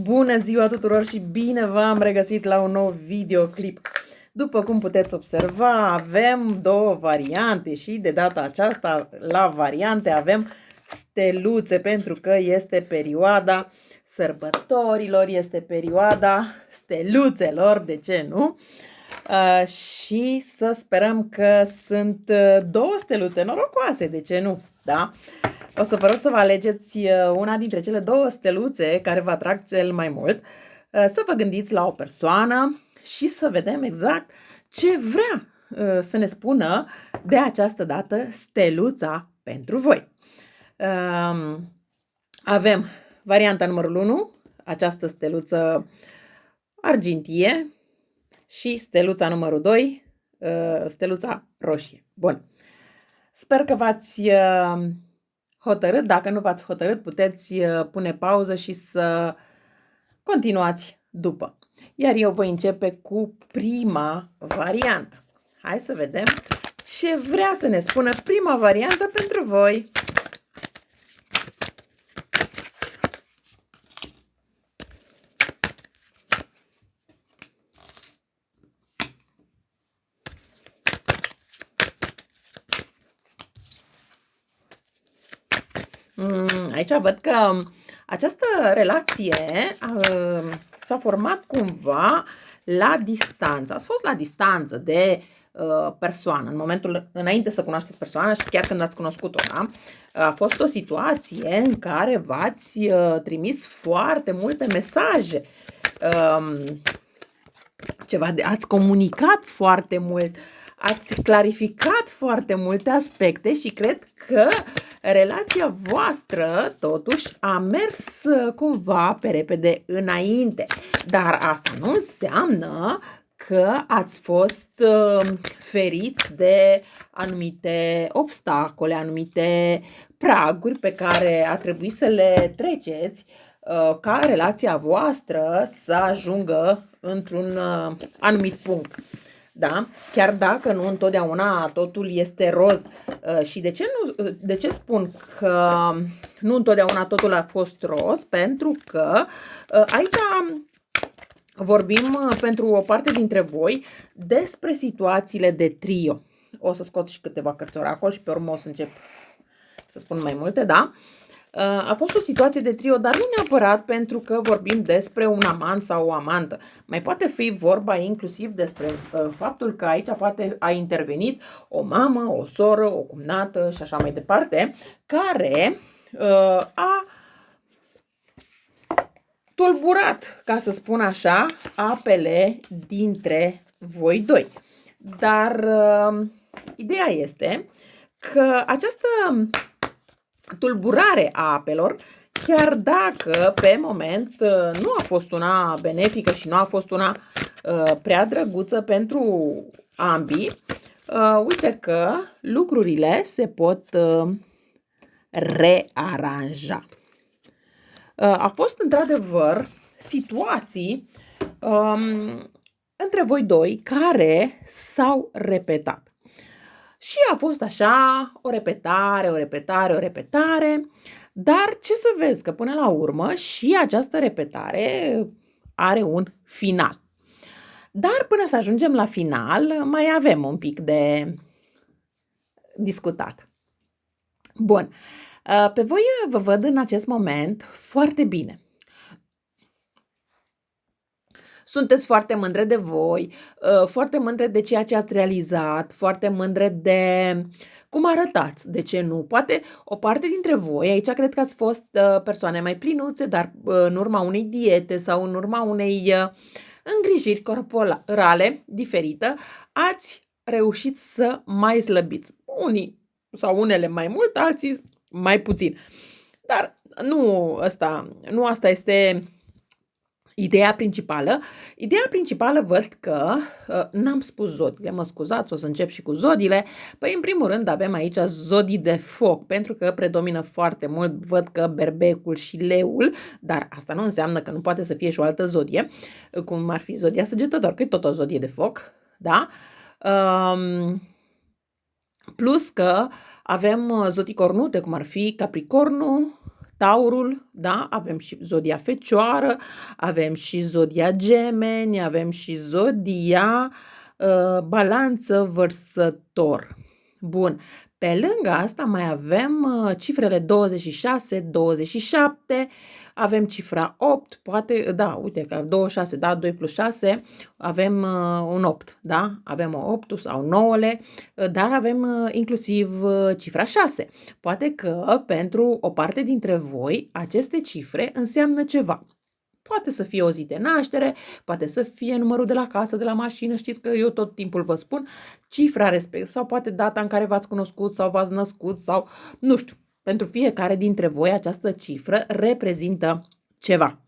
Bună ziua tuturor și bine v-am regăsit la un nou videoclip. După cum puteți observa, avem două variante și de data aceasta la variante avem steluțe pentru că este perioada sărbătorilor, este perioada steluțelor, de ce nu? Și să sperăm că sunt două steluțe norocoase, de ce nu? Da? O să vă rog să vă alegeți una dintre cele două steluțe care vă atrag cel mai mult, să vă gândiți la o persoană și să vedem exact ce vrea să ne spună de această dată steluța pentru voi. Avem varianta numărul 1, această steluță argintie, și steluța numărul 2, steluța roșie. Bun. Sper că v-ați hotărât. Dacă nu v-ați hotărât, puteți pune pauză și să continuați după. Iar eu voi începe cu prima variantă. Hai să vedem ce vrea să ne spună prima variantă pentru voi. Aici văd că această relație s-a format cumva la distanță. Ați fost la distanță de persoană, în momentul înainte să cunoașteți persoana și chiar când ați cunoscut-o, da? A fost o situație în care v-ați trimis foarte multe mesaje, ați comunicat foarte mult, ați clarificat foarte multe aspecte și cred că relația voastră totuși a mers cumva pe repede înainte. Dar asta nu înseamnă că ați fost feriți de anumite obstacole, anumite praguri pe care a trebuit să le treceți ca relația voastră să ajungă într-un anumit punct. Da? Chiar dacă nu întotdeauna totul este roz. Și de ce spun că nu întotdeauna totul a fost roz? Pentru că aici vorbim pentru o parte dintre voi despre situațiile de trio. O să scot și câteva cărți oracol și pe urmă o să încep să spun mai multe, da? A fost o situație de trio, dar nu neapărat pentru că vorbim despre un amant sau o amantă. Mai poate fi vorba inclusiv despre faptul că aici poate a intervenit o mamă, o soră, o cumnată și așa mai departe, care a tulburat, ca să spun așa, apele dintre voi doi. Dar ideea este că această tulburare a apelor, chiar dacă pe moment nu a fost una benefică și nu a fost una prea drăguță pentru ambii, uite că lucrurile se pot rearanja. A fost într-adevăr situații între voi doi care s-au repetat. Și a fost așa o repetare, dar ce să vezi că până la urmă și această repetare are un final. Dar până să ajungem la final mai avem un pic de discutat. Bun, pe voi vă văd în acest moment foarte bine. Sunteți foarte mândre de voi, foarte mândre de ceea ce ați realizat, foarte mândre de cum arătați, de ce nu? Poate o parte dintre voi, aici cred că ați fost persoane mai plinuțe, dar în urma unei diete sau în urma unei îngrijiri corporale diferită, ați reușit să mai slăbiți. Unii sau unele mai mult, alții mai puțin. Dar nu asta este ideea principală. Ideea principală văd că, n-am spus zodiile, mă scuzați, o să încep și cu zodiile. Păi în primul rând avem aici zodii de foc, pentru că predomină foarte mult, văd că berbecul și leul, dar asta nu înseamnă că nu poate să fie și o altă zodie, cum ar fi zodia săgetător, că e tot o zodie de foc, da? Plus că avem zodii cornute, cum ar fi Capricornul, Taurul, da? Avem și zodia Fecioară, avem și zodia Gemeni, avem și zodia Balanță, Vărsător. Bun. Pe lângă asta mai avem cifrele 26, 27, avem cifra 8, poate, da, uite că 26, da, 2 plus 6, avem un 8, da? Avem o 8 sau 9, dar avem inclusiv cifra 6. Poate că pentru o parte dintre voi aceste cifre înseamnă ceva. Poate să fie o zi de naștere, poate să fie numărul de la casă, de la mașină, știți că eu tot timpul vă spun cifra respectivă, sau poate data în care v-ați cunoscut sau v-ați născut sau nu știu. Pentru fiecare dintre voi această cifră reprezintă ceva.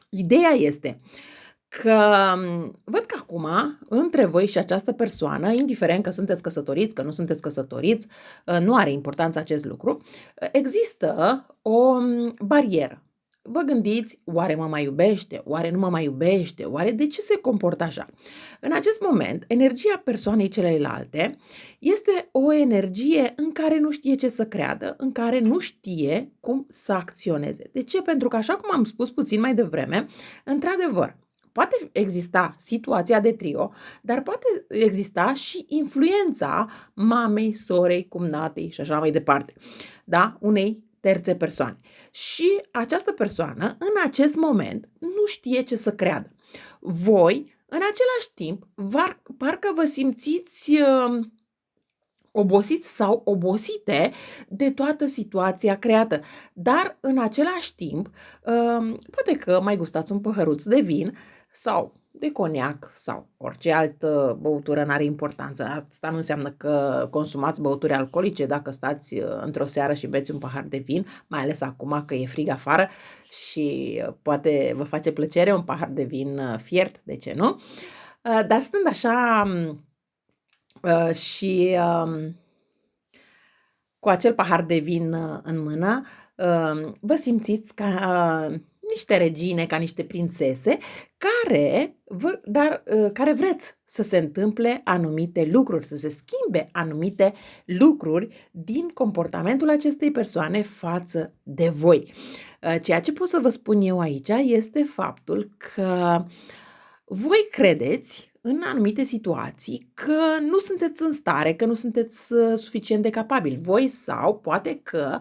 Ideea este că văd că acum, între voi și această persoană, indiferent că sunteți căsătoriți, că nu sunteți căsătoriți, nu are importanță acest lucru, există o barieră. Vă gândiți, oare mă mai iubește? Oare nu mă mai iubește? Oare de ce se comportă așa? În acest moment, energia persoanei celelalte este o energie în care nu știe ce să creadă, în care nu știe cum să acționeze. De ce? Pentru că, așa cum am spus puțin mai devreme, într-adevăr, poate exista situația de trio, dar poate exista și influența mamei, sorei, cumnatei și așa mai departe, da? Unei terțe persoane. Și această persoană, în acest moment, nu știe ce să creadă. Voi, în același timp, parcă vă simțiți obosiți sau obosite de toată situația creată. Dar, în același timp, poate că mai gustați un păhăruț de vin sau de coniac sau orice altă băutură, n-are importanță. Asta nu înseamnă că consumați băuturi alcoolice dacă stați într-o seară și beți un pahar de vin, mai ales acum că e frig afară și poate vă face plăcere un pahar de vin fiert, de ce nu? Dar stând așa și cu acel pahar de vin în mână, vă simțiți ca niște regine, ca niște prințese, care vreți să se întâmple anumite lucruri, să se schimbe anumite lucruri din comportamentul acestei persoane față de voi. Ceea ce pot să vă spun eu aici este faptul că voi credeți în anumite situații că nu sunteți în stare, că nu sunteți suficient de capabili voi sau poate că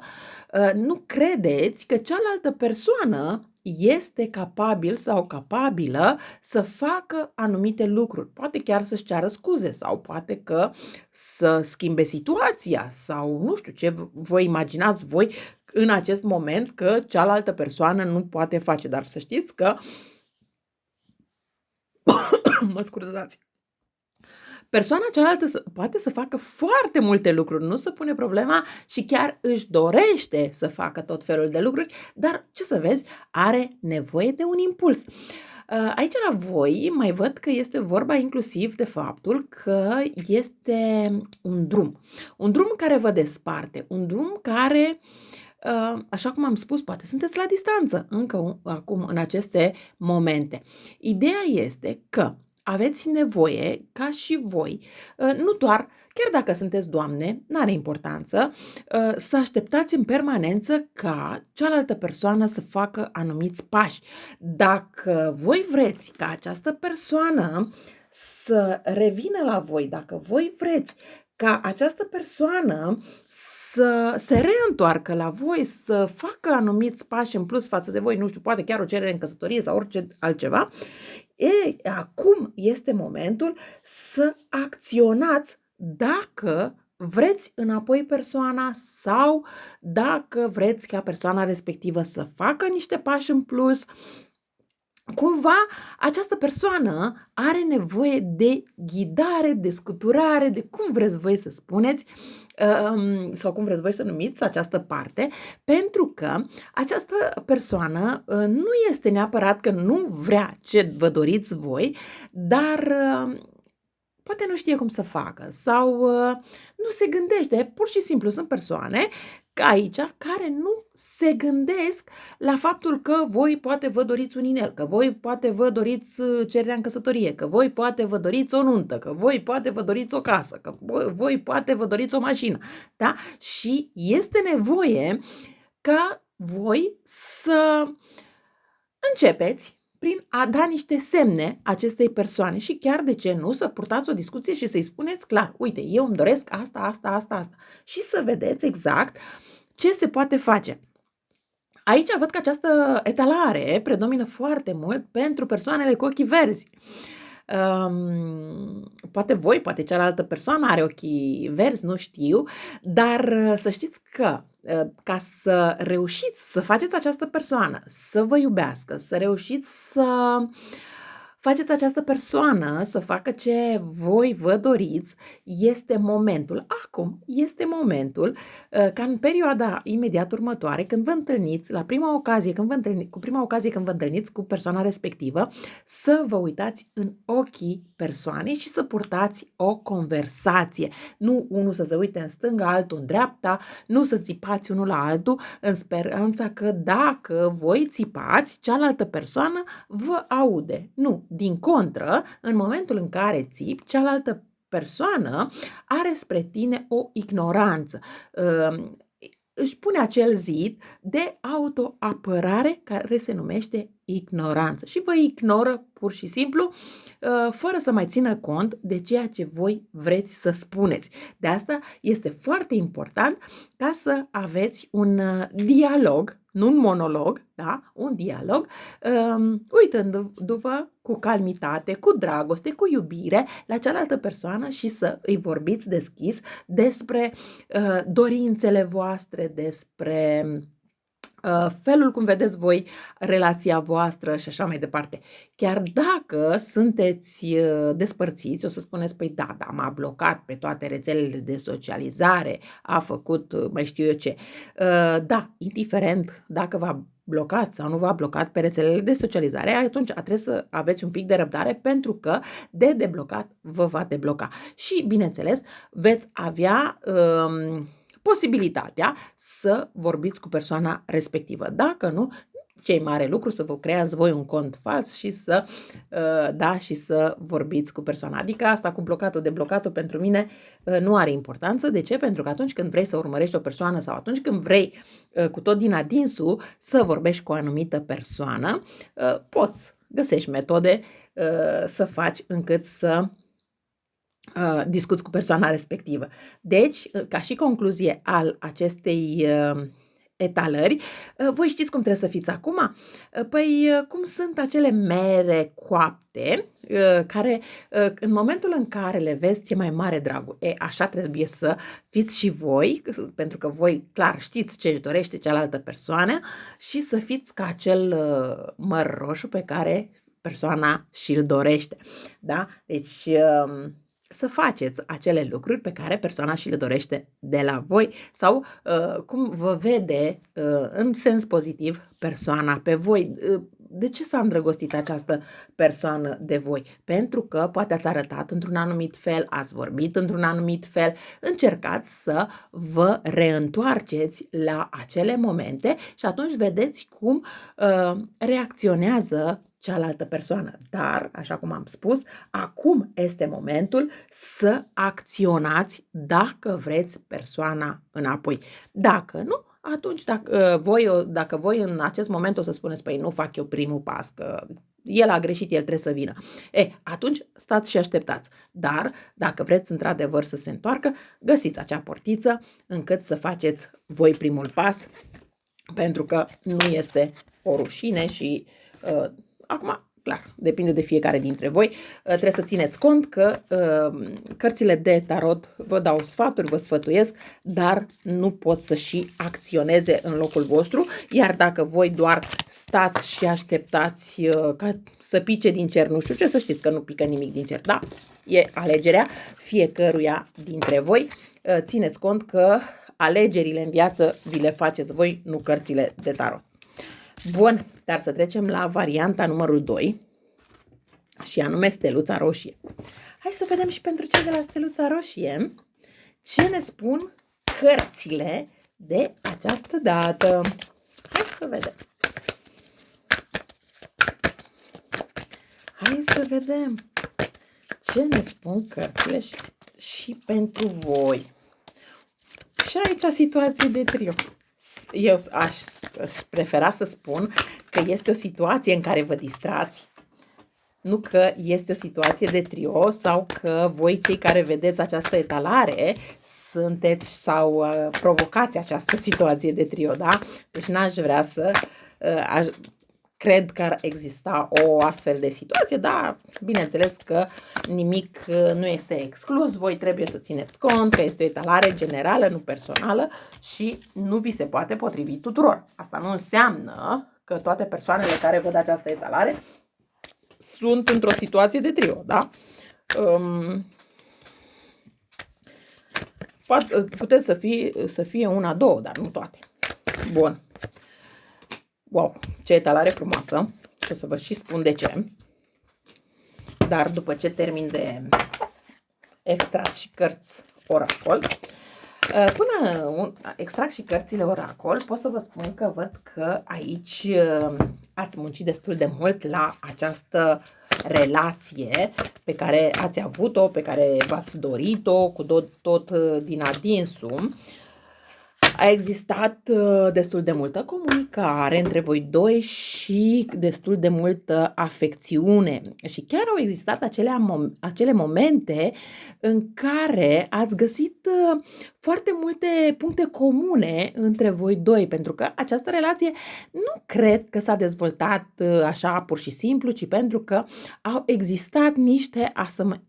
nu credeți că cealaltă persoană este capabil sau capabilă să facă anumite lucruri. Poate chiar să-și ceară scuze sau poate că să schimbe situația sau nu știu ce vă imaginați voi în acest moment că cealaltă persoană nu poate face. Dar să știți că mă scuzați. Persoana cealaltă poate să facă foarte multe lucruri, nu se pune problema și chiar își dorește să facă tot felul de lucruri, dar ce să vezi, are nevoie de un impuls. Aici la voi mai văd că este vorba inclusiv de faptul că este un drum care vă desparte, un drum care, așa cum am spus, poate sunteți la distanță încă acum în aceste momente. Ideea este că aveți nevoie, ca și voi, nu doar, chiar dacă sunteți doamne, n-are importanță, să așteptați în permanență ca cealaltă persoană să facă anumiți pași. Dacă voi vreți ca această persoană să revină la voi, dacă voi vreți ca această persoană să se reîntoarcă la voi, să facă anumiți pași în plus față de voi, nu știu, poate chiar o cerere în căsătorie sau orice altceva, acum este momentul să acționați dacă vreți înapoi persoana sau dacă vreți ca persoana respectivă să facă niște pași în plus. Cumva această persoană are nevoie de ghidare, de scuturare, de cum vreți voi să spuneți sau cum vreți voi să numiți această parte, pentru că această persoană nu este neapărat că nu vrea ce vă doriți voi, dar poate nu știe cum să facă sau nu se gândește. Pur și simplu sunt persoane aici care nu se gândesc la faptul că voi poate vă doriți un inel, că voi poate vă doriți cererea în căsătorie, că voi poate vă doriți o nuntă, că voi poate vă doriți o casă, că voi poate vă doriți o mașină. Da? Și este nevoie ca voi să începeți prin a da niște semne acestei persoane și chiar, de ce nu, să purtați o discuție și să-i spuneți clar, uite, eu îmi doresc asta, asta, asta, asta și să vedeți exact ce se poate face. Aici văd că această etalare predomină foarte mult pentru persoanele cu ochii verzi. Poate voi, poate cealaltă persoană are ochii verzi, nu știu, dar să știți că ca să reușiți să faceți această persoană să vă iubească, să reușiți să faceți această persoană să facă ce voi vă doriți, este momentul, acum este momentul ca în perioada imediat următoare, când vă întâlniți, la prima ocazie, când vă întâlniți cu persoana respectivă, să vă uitați în ochii persoanei și să purtați o conversație. Nu unul să se uite în stânga, altul în dreapta, nu să țipați unul la altul, în speranța că dacă voi țipați, cealaltă persoană vă aude. Nu, din contră, în momentul în care țipi, cealaltă persoană are spre tine o ignoranță. Își pune acel zid de autoapărare care se numește ignoranță și vă ignoră pur și simplu fără să mai țină cont de ceea ce voi vreți să spuneți. De asta este foarte important ca să aveți un dialog, nu un monolog, da? Un dialog, uitându-vă cu calmitate, cu dragoste, cu iubire la cealaltă persoană și să îi vorbiți deschis despre dorințele voastre, despre felul cum vedeți voi relația voastră și așa mai departe. Chiar dacă sunteți despărțiți, o să spuneți, păi da, m-a blocat pe toate rețelele de socializare, a făcut mai știu eu ce. Da, indiferent dacă v-a blocat sau nu v-a blocat pe rețelele de socializare, atunci trebuie să aveți un pic de răbdare pentru că de deblocat vă va debloca. Și, bineînțeles, veți avea posibilitatea să vorbiți cu persoana respectivă. Dacă nu, cei mare lucru să vă creați voi un cont fals și să, și să vorbiți cu persoana. Adică asta cu blocatul, deblocatul pentru mine nu are importanță. De ce? Pentru că atunci când vrei să urmărești o persoană sau atunci când vrei cu tot din adinsul să vorbești cu o anumită persoană, poți găsești metode să faci încât să discuți cu persoana respectivă. Deci, ca și concluzie al acestei etalări, voi știți cum trebuie să fiți acum? Păi, cum sunt acele mere coapte care, în momentul în care le vezi, ți-e mai mare dragul. Așa trebuie să fiți și voi, pentru că voi, clar, știți ce își dorește cealaltă persoană și să fiți ca acel măr roșu pe care persoana și-l dorește. Da? Deci, să faceți acele lucruri pe care persoana și le dorește de la voi sau cum vă vede în sens pozitiv persoana pe voi. De ce s-a îndrăgostit această persoană de voi? Pentru că poate ați arătat într-un anumit fel, ați vorbit într-un anumit fel, încercați să vă reîntoarceți la acele momente și atunci vedeți cum reacționează cealaltă persoană. Dar, așa cum am spus, acum este momentul să acționați dacă vreți persoana înapoi. Dacă nu, atunci dacă voi în acest moment o să spuneți, păi nu fac eu primul pas, că el a greșit, el trebuie să vină. Atunci stați și așteptați. Dar dacă vreți într-adevăr să se întoarcă, găsiți acea portiță încât să faceți voi primul pas, pentru că nu este o rușine și acum, clar, depinde de fiecare dintre voi. Trebuie să țineți cont că cărțile de tarot vă dau sfaturi, vă sfătuiesc, dar nu pot să și acționeze în locul vostru, iar dacă voi doar stați și așteptați ca să pice din cer, nu știu ce, să știți că nu pică nimic din cer, da? E alegerea fiecăruia dintre voi. Țineți cont că alegerile în viață vi le faceți voi, nu cărțile de tarot. Bun, dar să trecem la varianta numărul 2 și anume steluța roșie. Hai să vedem și pentru cei de la steluța roșie ce ne spun cărțile de această dată. Hai să vedem. Hai să vedem ce ne spun cărțile și pentru voi. Și aici situație de trio. Eu aș prefera să spun că este o situație în care vă distrați, nu că este o situație de trio sau că voi cei care vedeți această etalare sunteți sau provocați această situație de trio, da? Deci n-aș vrea să... cred că ar exista o astfel de situație, dar bineînțeles că nimic nu este exclus, voi trebuie să țineți cont că este o etalare generală, nu personală și nu vi se poate potrivi tuturor. Asta nu înseamnă că toate persoanele care văd această etalare sunt într-o situație de trio, da? Puteți să fie una, două, dar nu toate. Bun. Wow, ce etalare frumoasă și o să vă și spun de ce. Dar după ce termin de extras și cărți oracol, până extrag și cărțile oracol, pot să vă spun că văd că aici ați muncit destul de mult la această relație pe care ați avut-o, pe care v-ați dorit-o, cu tot din adinsul. A existat destul de multă comunicare între voi doi și destul de multă afecțiune. Și chiar au existat acele momente în care ați găsit foarte multe puncte comune între voi doi, pentru că această relație nu cred că s-a dezvoltat așa pur și simplu, ci pentru că au existat niște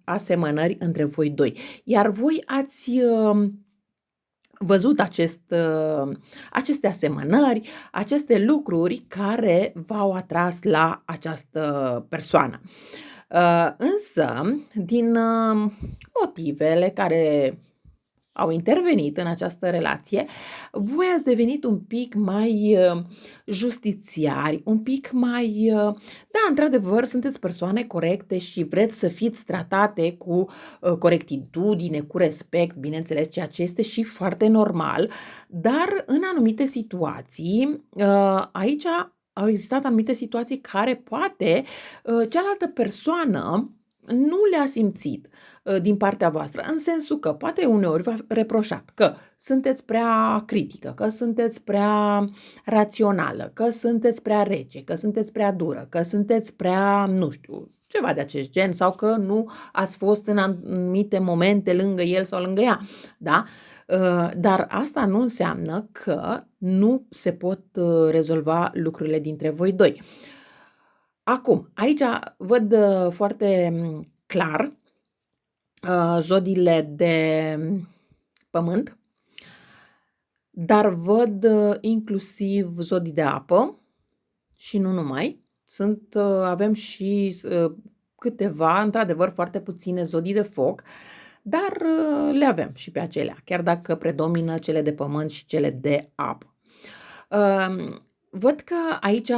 asemănări între voi doi. Iar voi ați văzut aceste asemănări, aceste lucruri care v-au atras la această persoană. Însă, din motivele care au intervenit în această relație, voi ați devenit un pic mai justițiari, un pic mai... Da, într-adevăr, sunteți persoane corecte și vreți să fiți tratate cu corectitudine, cu respect, bineînțeles, ceea ce este și foarte normal, dar în anumite situații, aici au existat anumite situații care poate cealaltă persoană nu le-a simțit din partea voastră, în sensul că poate uneori v-a reproșat că sunteți prea critică, că sunteți prea rațională, că sunteți prea rece, că sunteți prea dură, că sunteți prea, nu știu, ceva de acest gen sau că nu ați fost în anumite momente lângă el sau lângă ea, da? Dar asta nu înseamnă că nu se pot rezolva lucrurile dintre voi doi. Acum, aici văd foarte clar zodiile de pământ, dar văd inclusiv zodii de apă și nu numai. Avem și câteva, într-adevăr foarte puține zodii de foc, dar le avem și pe acelea, chiar dacă predomină cele de pământ și cele de apă. Văd că aici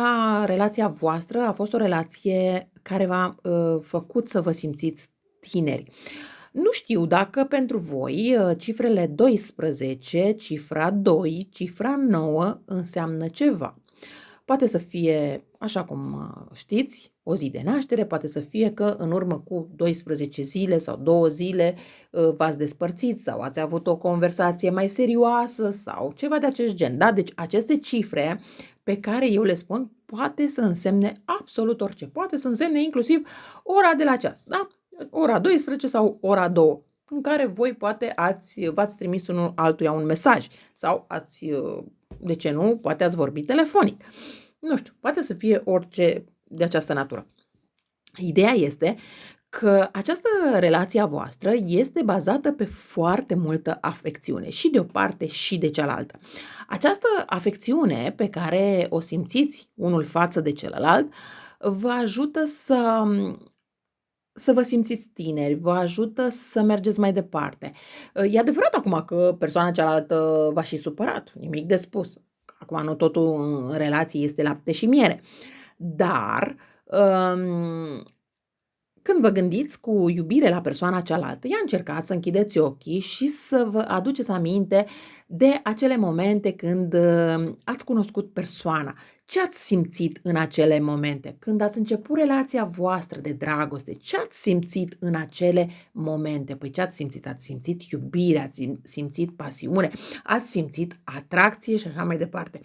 relația voastră a fost o relație care v-a făcut să vă simțiți tineri. Nu știu dacă pentru voi cifrele 12, cifra 2, cifra 9 înseamnă ceva. Poate să fie, așa cum știți, o zi de naștere, poate să fie că în urmă cu 12 zile sau 2 zile v-ați despărțit sau ați avut o conversație mai serioasă sau ceva de acest gen. Da? Deci aceste cifre pe care eu le spun poate să însemne absolut orice. Poate să însemne inclusiv ora de la ceas, da? Ora 12 sau ora 2, în care voi poate v-ați trimis unul altuia un mesaj sau de ce nu, poate ați vorbit telefonic. Nu știu, poate să fie orice de această natură. Ideea este că această relație a voastră este bazată pe foarte multă afecțiune, și de o parte și de cealaltă. Această afecțiune pe care o simțiți unul față de celălalt vă ajută să vă simțiți tineri, vă ajută să mergeți mai departe. E adevărat acum că persoana cealaltă v-a și supărat, nimic de spus. Acum nu totul în relație este lapte și miere. Dar când vă gândiți cu iubire la persoana cealaltă, ea încercați să închideți ochii și să vă aduceți aminte de acele momente când ați cunoscut persoana. Ce ați simțit în acele momente? Când ați început relația voastră de dragoste, ce ați simțit în acele momente? Păi ce ați simțit? Ați simțit iubire, ați simțit pasiune, ați simțit atracție și așa mai departe.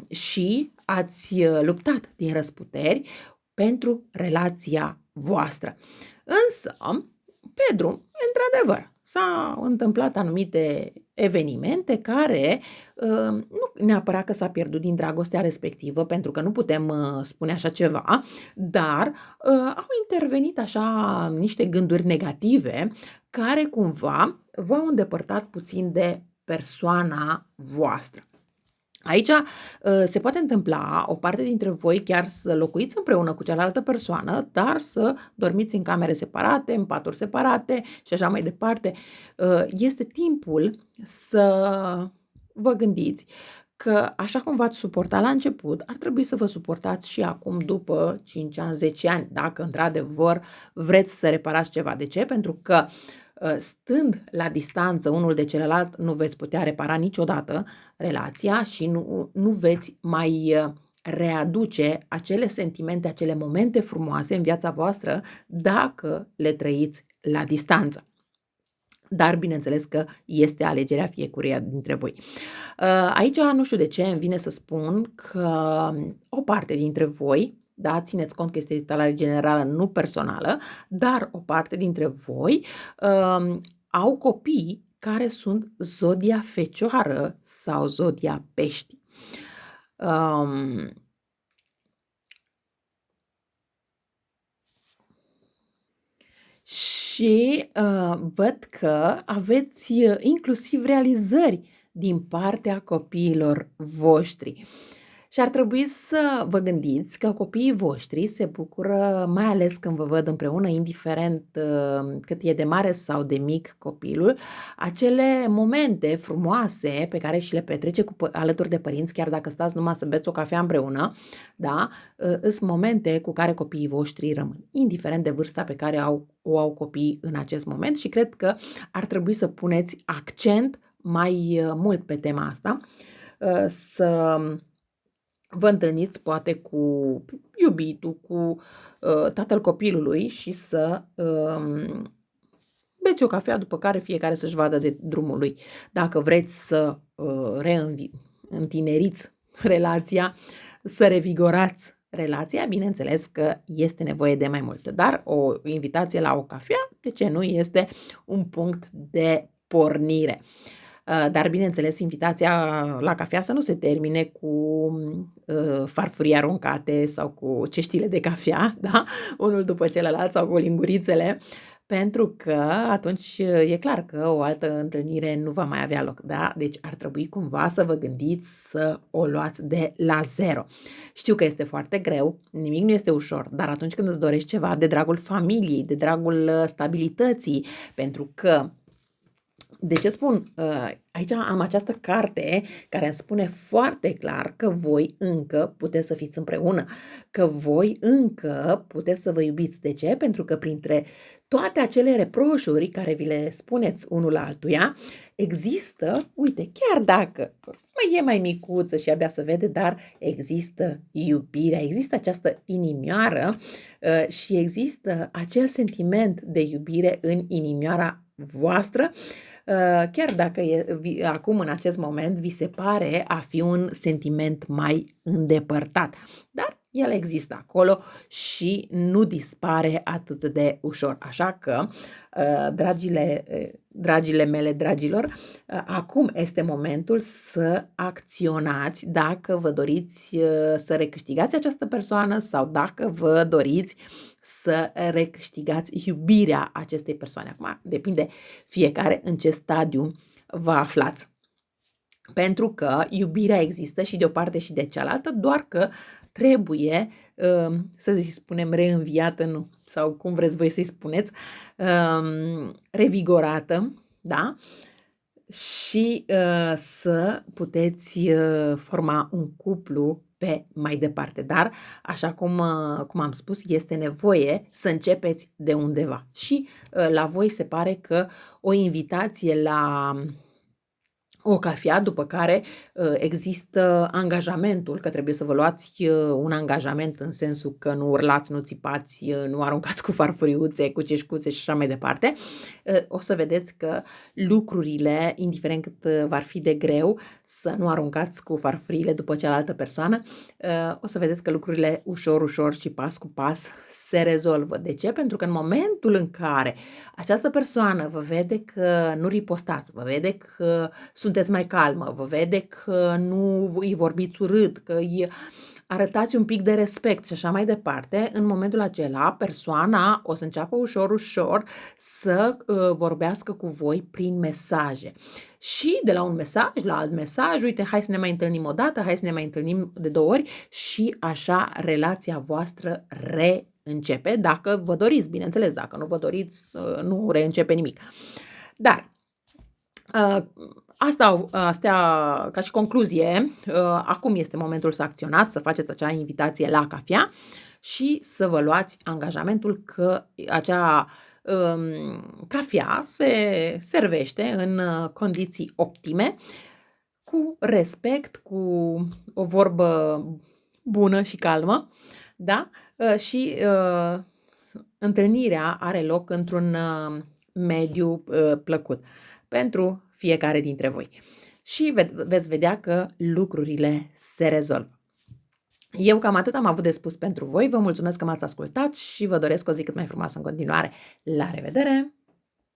Și ați luptat din răsputeri pentru relația voastră. Însă, pe drum, într-adevăr, s-au întâmplat anumite evenimente care nu neapărat că s-a pierdut din dragostea respectivă, pentru că nu putem spune așa ceva, dar au intervenit așa niște gânduri negative care cumva v-au îndepărtat puțin de persoana voastră. Aici se poate întâmpla o parte dintre voi chiar să locuiți împreună cu cealaltă persoană, dar să dormiți în camere separate, în paturi separate și așa mai departe. Este timpul să vă gândiți că așa cum v-ați suportat la început, ar trebui să vă suportați și acum după 5 ani, 10 ani, dacă într-adevăr vreți să reparați ceva. De ce? Pentru că stând la distanță unul de celălalt, nu veți putea repara niciodată relația și nu veți mai readuce acele sentimente, acele momente frumoase în viața voastră dacă le trăiți la distanță. Dar bineînțeles că este alegerea fiecăruia dintre voi. Aici nu știu de ce îmi vine să spun că o parte dintre voi, da, țineți cont că este etalare generală, nu personală, dar o parte dintre voi au copii care sunt zodia Fecioară sau zodia Pești. Și văd că aveți inclusiv realizări din partea copiilor voștri. Și ar trebui să vă gândiți că copiii voștri se bucură, mai ales când vă văd împreună, indiferent cât e de mare sau de mic copilul, acele momente frumoase pe care și le petrece alături de părinți, chiar dacă stați numai să beți o cafea împreună, da? Sunt momente cu care copiii voștri rămân, indiferent de vârsta pe care o au copiii în acest moment, și cred că ar trebui să puneți accent mai mult pe tema asta, să vă întâlniți poate cu iubitul, cu tatăl copilului și să beți o cafea, după care fiecare să-și vadă de drumul lui. Dacă vreți să reîntineriți relația, să revigorați relația, bineînțeles că este nevoie de mai mult. Dar o invitație la o cafea, de ce nu, este un punct de pornire. Dar, bineînțeles, invitația la cafea să nu se termine cu farfurii aruncate sau cu ceștile de cafea, da? Unul după celălalt sau cu lingurițele, pentru că atunci e clar că o altă întâlnire nu va mai avea loc, da? Deci ar trebui cumva să vă gândiți să o luați de la zero. Știu că este foarte greu, nimic nu este ușor, dar atunci când îți dorești ceva de dragul familiei, de dragul stabilității, pentru că de ce spun? Aici am această carte care îmi spune foarte clar că voi încă puteți să fiți împreună, că voi încă puteți să vă iubiți. De ce? Pentru că printre toate acele reproșuri care vi le spuneți unul altuia, există, uite, chiar dacă e mai micuță și abia se vede, dar există iubirea, există această inimioară și există acel sentiment de iubire în inimioara voastră, chiar dacă acum în acest moment vi se pare a fi un sentiment mai îndepărtat, dar el există acolo și nu dispare atât de ușor. Așa că, dragile mele, dragilor, acum este momentul să acționați dacă vă doriți să recâștigați această persoană sau dacă vă doriți să recâștigați iubirea acestei persoane. Acum depinde fiecare în ce stadiu vă aflați. Pentru că iubirea există și de o parte și de cealaltă, doar că trebuie, să spunem, reînviată, nu, sau cum vreți voi să-i spuneți, revigorată, da? Și să puteți forma un cuplu pe mai departe. Dar, așa cum am spus, este nevoie să începeți de undeva. Și la voi se pare că o invitație la o cafea, după care există angajamentul, că trebuie să vă luați un angajament în sensul că nu urlați, nu țipați, nu aruncați cu farfuriuțe, cu ceșcuțe și așa mai departe. O să vedeți că lucrurile, indiferent cât v-ar fi de greu, să nu aruncați cu farfuriile după cealaltă persoană, o să vedeți că lucrurile ușor, ușor și pas cu pas se rezolvă. De ce? Pentru că în momentul în care această persoană vă vede că nu ripostați, vă vede că sunteți mai calmă, vă vede că nu îi vorbiți urât, că îi arătați un pic de respect și așa mai departe, în momentul acela persoana o să înceapă ușor, ușor să vorbească cu voi prin mesaje. Și de la un mesaj la alt mesaj, uite, hai să ne mai întâlnim o dată, hai să ne mai întâlnim de 2 ori și așa relația voastră reîncepe, dacă vă doriți, bineînțeles, dacă nu vă doriți, nu reîncepe nimic. Dar astea, ca și concluzie, acum este momentul să acționați, să faceți acea invitație la cafea și să vă luați angajamentul că acea cafea se servește în condiții optime, cu respect, cu o vorbă bună și calmă, da? Și întâlnirea are loc într-un mediu plăcut pentru fiecare dintre voi. Și veți vedea că lucrurile se rezolvă. Eu cam atât am avut de spus pentru voi. Vă mulțumesc că m-ați ascultat și vă doresc o zi cât mai frumoasă în continuare. La revedere!